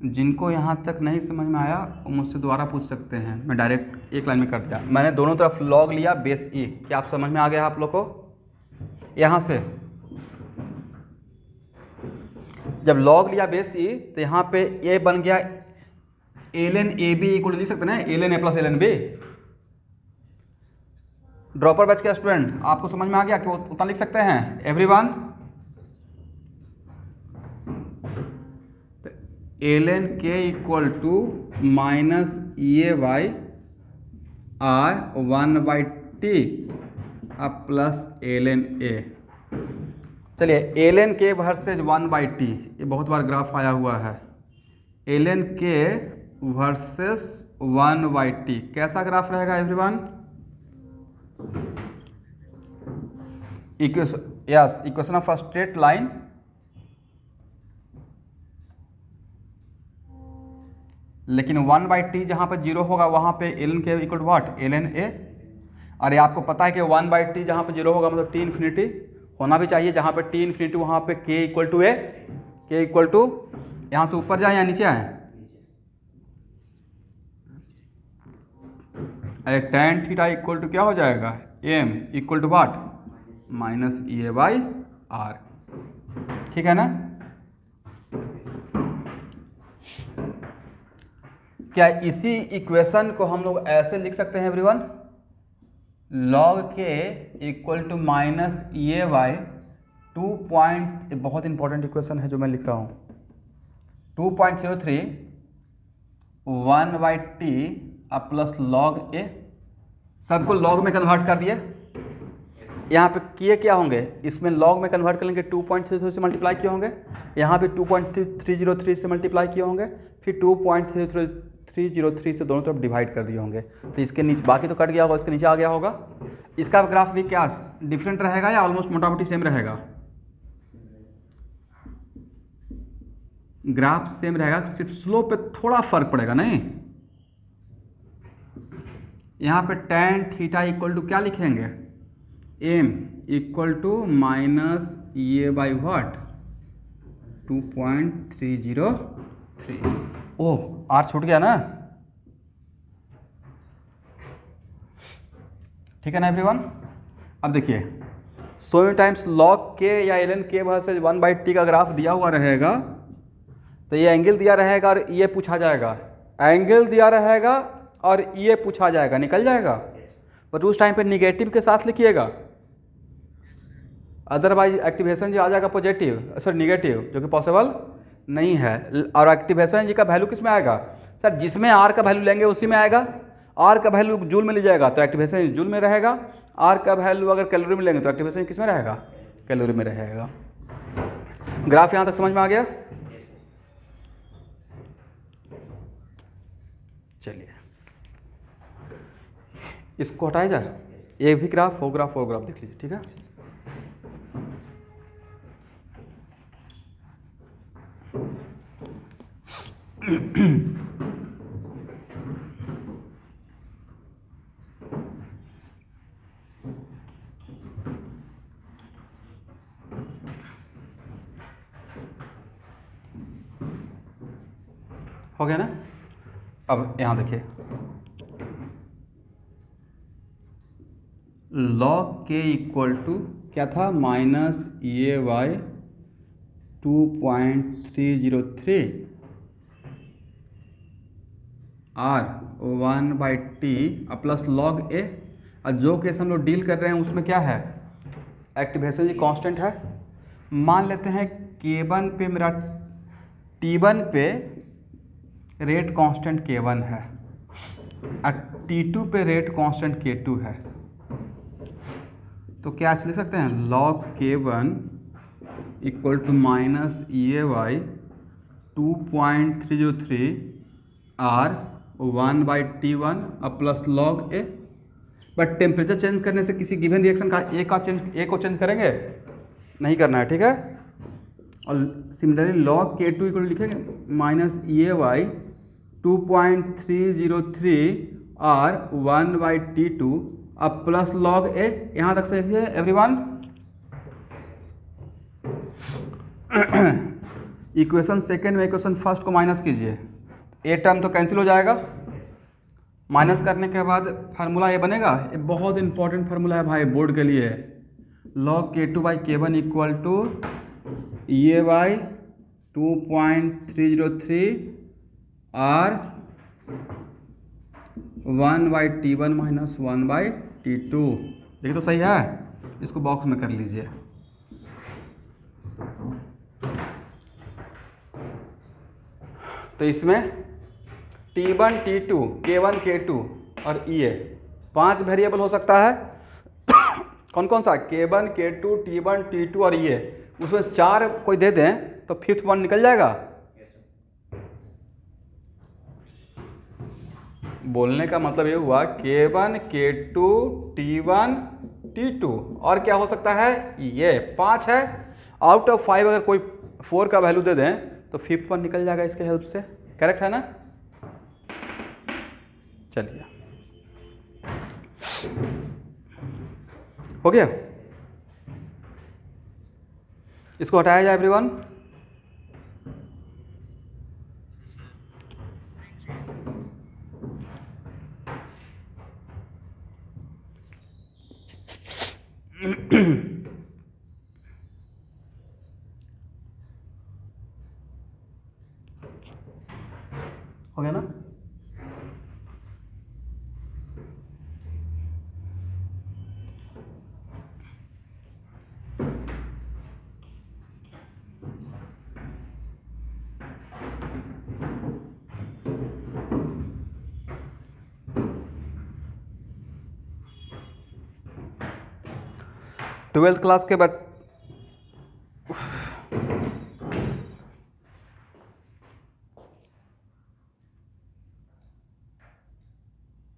जिनको यहाँ तक नहीं समझ में आया वो मुझसे दोबारा पूछ सकते हैं, मैं डायरेक्ट एक लाइन में कर दिया। मैंने दोनों तरफ लॉग लिया बेस ई, क्या आप समझ में आ गया आप लोग को? यहाँ से जब लॉग लिया बेस ई तो यहाँ पे ए बन गया L N A B equal लिख सकते हैं ना, L N A plus L N B. Dropper batch के स्टूडेंट आपको समझ में आ गया कि उतना लिख सकते हैं everyone? L N K equal to minus A by R 1/t अब प्लस एल एन ए। चलिए एल एन के वर्सेज 1/t, ये बहुत बार ग्राफ आया हुआ है। एल एन के वर्सेस 1/t कैसा ग्राफ रहेगा everyone? Equation of a straight line लेकिन 1/t जहाँ पर जीरो होगा वहाँ पे L N K equal to what? L N A. अरे आपको पता है कि 1/t जहाँ पर जीरो होगा मतलब टी इन्फिनिटी होना भी चाहिए, जहाँ पर टी इन्फिनिटी वहाँ पे के इक्वल टू ए, के इक्वल टू, यहाँ से ऊपर जाए या नीचे आए? अरे tan थीटा इक्वल टू क्या हो जाएगा? m equal to what? Minus A by R, ठीक है ना? क्या इसी इक्वेशन को हम लोग ऐसे लिख सकते हैं एवरीवन? लॉग के equal to minus A by 2 बहुत इंपॉर्टेंट इक्वेशन है जो मैं लिख रहा हूँ, 2.03 1/t अब प्लस लॉग ए, सबको लॉग में कन्वर्ट कर दिए। यहाँ पे किए क्या होंगे? इसमें लॉग में कन्वर्ट कर लेंगे, 2.33 से मल्टीप्लाई किए होंगे, यहाँ पे 2.303 से मल्टीप्लाई किए होंगे, फिर 2.303 से दोनों तरफ डिवाइड कर दिए होंगे। तो इसके नीचे बाकी तो कट गया होगा, इसके नीचे आ गया होगा। इसका ग्राफ भी क्या डिफरेंट रहेगा या ऑलमोस्ट मोटामोटी सेम रहेगा? ग्राफ सेम रहेगा, सिर्फ स्लोप पे थोड़ा फर्क पड़ेगा। नहीं, यहाँ पे tan थीटा इक्वल टू क्या लिखेंगे? m equal to minus A by what? 2.303। Oh R छूट गया ना, ठीक है ना एवरीवन? अब देखिए सो मेनी टाइम्स लॉग के या एल एन के वर्सेज 1/t का ग्राफ दिया हुआ रहेगा, तो ये एंगल दिया रहेगा और ये पूछा जाएगा, एंगल दिया रहेगा और ये पूछा जाएगा, निकल जाएगा। बट उस टाइम पे निगेटिव के साथ लिखिएगा, अदरवाइज एक्टिवेशन जी आ जाएगा पॉजिटिव, सर निगेटिव, जो कि पॉसिबल नहीं है। और एक्टिवेशन जी का वैल्यू किस में आएगा? सर जिसमें आर का वैल्यू लेंगे उसी में आएगा। आर का वैल्यू जूल में ले जाएगा तो एक्टिवेशन जूल में रहेगा, आर का वैल्यू अगर कैलोरी में लेंगे तो एक्टिवेशन किस में रहेगा, कैलोरी में रहेगा। ग्राफ यहाँ तक समझ में आ गया। चलिए इसको हटाया जाए, एक भी ग्राफ वो ग्राफ देख लीजिए, ठीक है। हो गया ना। अब यहाँ देखिए log k इक्वल टू क्या था, -a/2.303 r 1/t plus log a। और जो केस हम लोग डील कर रहे हैं उसमें क्या है, एक्टिवेशन जी कांस्टेंट है। मान लेते हैं k1 पे मेरा t1 पे रेट कांस्टेंट k1 है और t2 पे रेट कांस्टेंट k2 है। तो क्या ऐसे लिख सकते हैं, log k1 equal to -a/2.303 r 1/t1 plus log a। But temperature change करने से किसी गिवन रिएक्शन का ए को चेंज करेंगे नहीं करना है, ठीक है। और सिमिलरली log k2 इक्वल लिखेंगे -a/2.303 r 1/t2 अब प्लस log a। यहाँ तक सही है एवरीवन। इक्वेशन सेकेंड में इक्वेशन फर्स्ट को माइनस कीजिए, ए टर्म तो कैंसिल हो जाएगा। माइनस करने के बाद फार्मूला ये बनेगा, ये बहुत इंपॉर्टेंट फार्मूला है भाई बोर्ड के लिए। log k2/k1 equal to a/2.303 r 1/t1 minus 1/t2। देखिए तो सही है, इसको बॉक्स में कर लीजिए। तो इसमें t1 t2 k1 k2 और EA 5 वेरिएबल हो सकता है। कौन कौन सा, k1 k2 t1 t2 और EA। उसमें 4 कोई दे दें तो फिफ्थ वन निकल जाएगा। बोलने का मतलब ये हुआ k1 k2 t1 t2 और क्या हो सकता है, ये 5 है। आउट ऑफ 5 अगर कोई 4 का वैल्यू दे दें तो फिफ्थ वन निकल जाएगा इसके हेल्प से। करेक्ट है ना। चलिए हो गया, इसको हटाया जाए एवरीवन। हो गया ना। ट्वेल्थ क्लास के